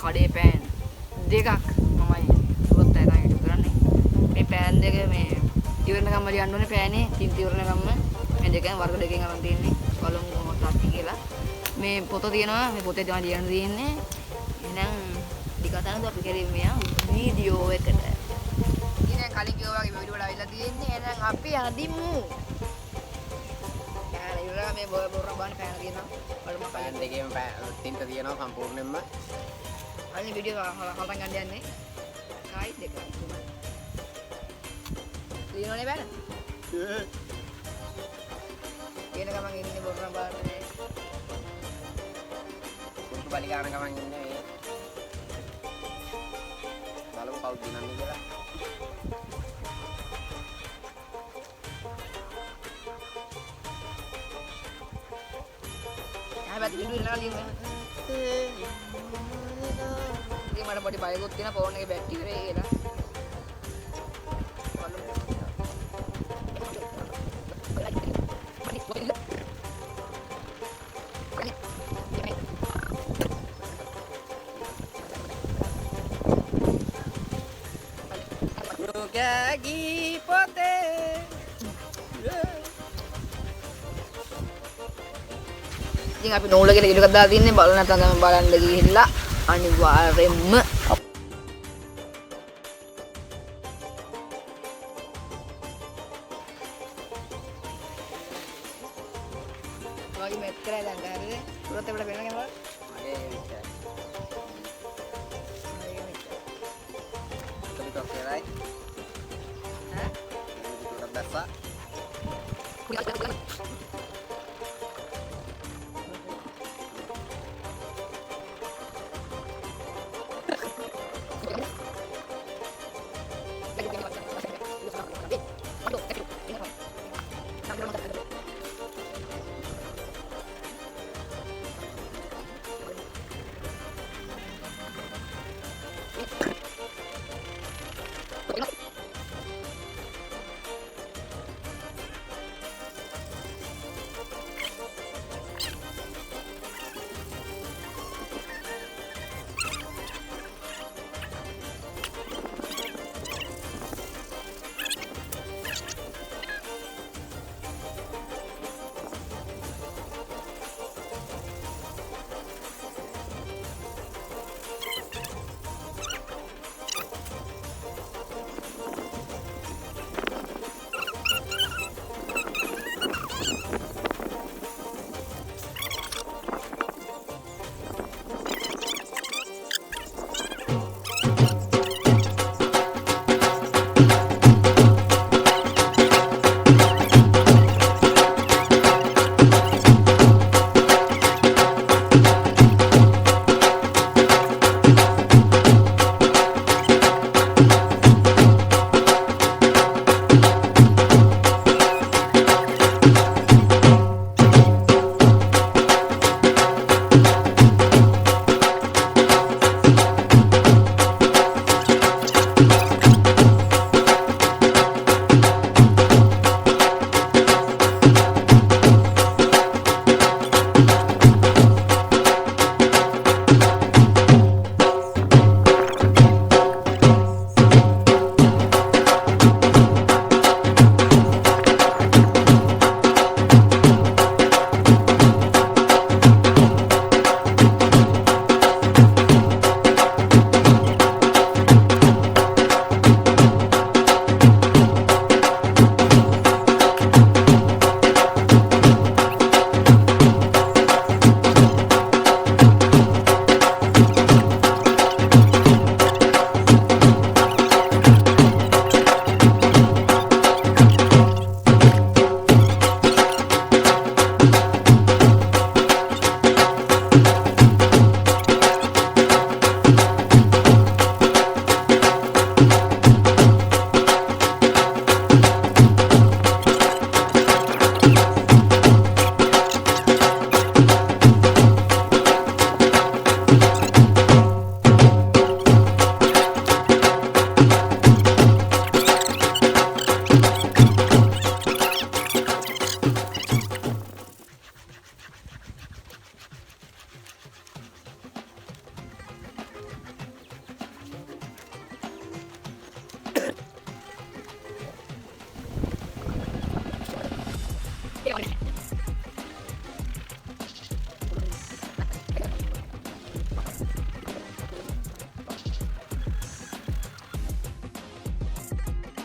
කඩේ පෑන් දෙකක් මමයි පුරොත් අරගෙන කරන්නේ. මේ පෑන් දෙක මේ ඉවරන ගම්ම ලියන්න ඕනේ පෑනේ තින් ඉවරන ගම්ම මේ දෙකෙන් වර්ග දෙකෙන් අරන් තියෙන්නේ. බලමු මොකක්ද කියලා. මේ පොත තියෙනවා. මේ පොතේ තමයි ලියන්න තියෙන්නේ. එහෙනම් ටිකටනද අපි කරේ මෙයා වීඩියෝ එකට. ඉතින් කලින් කිව්වා වගේ වීඩියෝ වල අවිලා තියෙන්නේ. එහෙනම් අපි අදිමු. මේ බොර බාන පෑන තියෙනවා. බලමු පෑන් දෙකේම තින්ත තියෙනවා සම්පූර්ණයෙන්ම. අනිත් වීඩියෝ හලතන් ගන්න යන්නේ. කායි දෙක. තියෙනවනේ බෑන. කියන ගමන් ඉන්නේ බොර බානේ. කුඩු බලි ගන්න ගමන් ඉන්නේ මේ. බලමු කවුද දිනන්නේ කියලා. හැබැයි විඩියෝ ඉන්නලා ලියන්න. ඉතින් මට පොඩි බයකුත් තියෙන ෆෝන් එකේ බැටරි ඉවරයි කියලා. Gagi pote. ඉතින් අපි නූල කියලා ඉලුකක් දාලා තින්නේ බලන්න නැත්නම් තමයි බලන්න ගිහිල්ලා අනිවාර්යෙන්ම වගේ මෙත් කරලා දැන් හරිද පුරත් අපිට වෙන කෙනා මගේ විචාර මගේ විචාර අපි කොහේයි ඈ පුරත් දැස්සා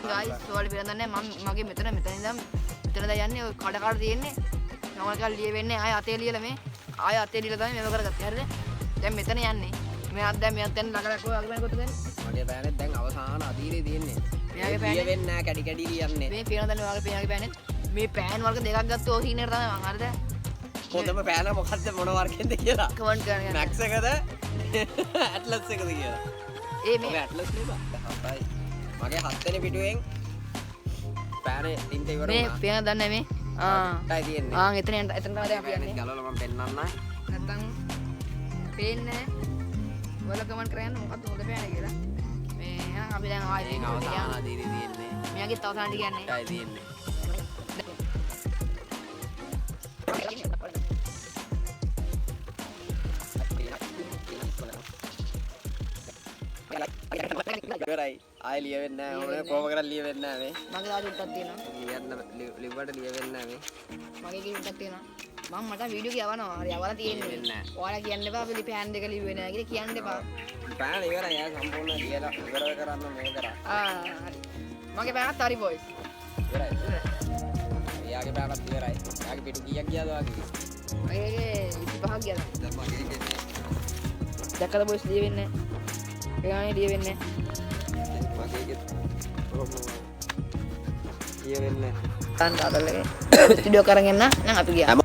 ගයිස් ඔයාලා පිළිගන්නේ මම මගේ මෙතන ඉඳන් මෙතන දැන් යන්නේ ඔය කඩ තියෙන්නේ මම කල් ලියෙන්නේ ආය අතේ ලියලා මේ ආය අතේ ලියලා තමයි මේව කරගත්තේ හරිද දැන් මෙතන යන්නේ මෙයාත් දැන් දැන් ළඟට කොහොමද අගමන කොට ගන්නේ මගේ පෑනේ දැන් අවසාන අදීරේ තියෙන්නේ මෙයාගේ පෑනේ වෙන්නේ නැහැ කැඩි කැඩි ලියන්නේ මේ පේන දැන් ඔයාගේ පේනගේ පෑනේ මේ පෑන් වර්ග දෙකක් ගත්තෝ ඔය සීන් එකට තමයි මම හරිද හොඳම පෑන මොකද්ද මොන වර්ගෙන්ද කියලා කමෙන්ට් කරන්න මැක්ස් එකද ඇට්ලස් එකද කියලා ඒ මේ ඇට්ලස් නේ හතයි මගේ 7 වෙනි පිටුවෙන් පෑනේ තින්ත ඉවර මේ වුණා පේන දන්නේ මේ ටයි තියෙන්නේ එතන තමයි දැන් අපි යන්නේ ගලවලා මම පෙන්නන්න නැත්තම් පේන්නේ ඔයාලා කමෙන්ට් කරන්න මොකක්ද හොඳ පෑන කියලා මේ අපි දැන් ආයෙත් අවසාන අදීරේ තියෙන්නේ මෙයාගේ අවසාන ටික යන්නේ ටයි තියෙන්නේ ඉවරයි ආයෙ ලියවෙන්නේ නැහැ ඕනේ කොහොම කරලා ලියවෙන්නේ නැහැ මේ මගේ දාලා උඩක් තියෙනවා ලියන්න ලිව්වට ලියවෙන්නේ නැහැ මේ මගේ කී උඩක් තියෙනවා මම මට වීඩියෝ කියවනවා හරි අවලා තියෙන්නේ ඔයාලා කියන්න එපා අපි පෑන් දෙක ලිව්වේ නැහැ කියලා කියන්න එපා පෑන ඉවරයි යා සම්පූර්ණ ලියලා ඉවර කරන්න මේ කරා හරි මගේ පෑනත් හරි බොයිස් ඉවරයි එයාගේ පෑනත් ඉවරයි එයාගේ පිටු කීයක් ගියාද වාගේ මගේ 25ක් ගියා දැන් මගේ ඉන්නේ දැක්කද බොයිස් ලියවෙන්නේ නැහැ ලියවෙන්නේ මගේ ඉන්නේ ලියවෙන්නේ නැහැ තාන් තාතල්ලගේ ස්ටුඩියෝ කරගෙන නම් අපි ගියා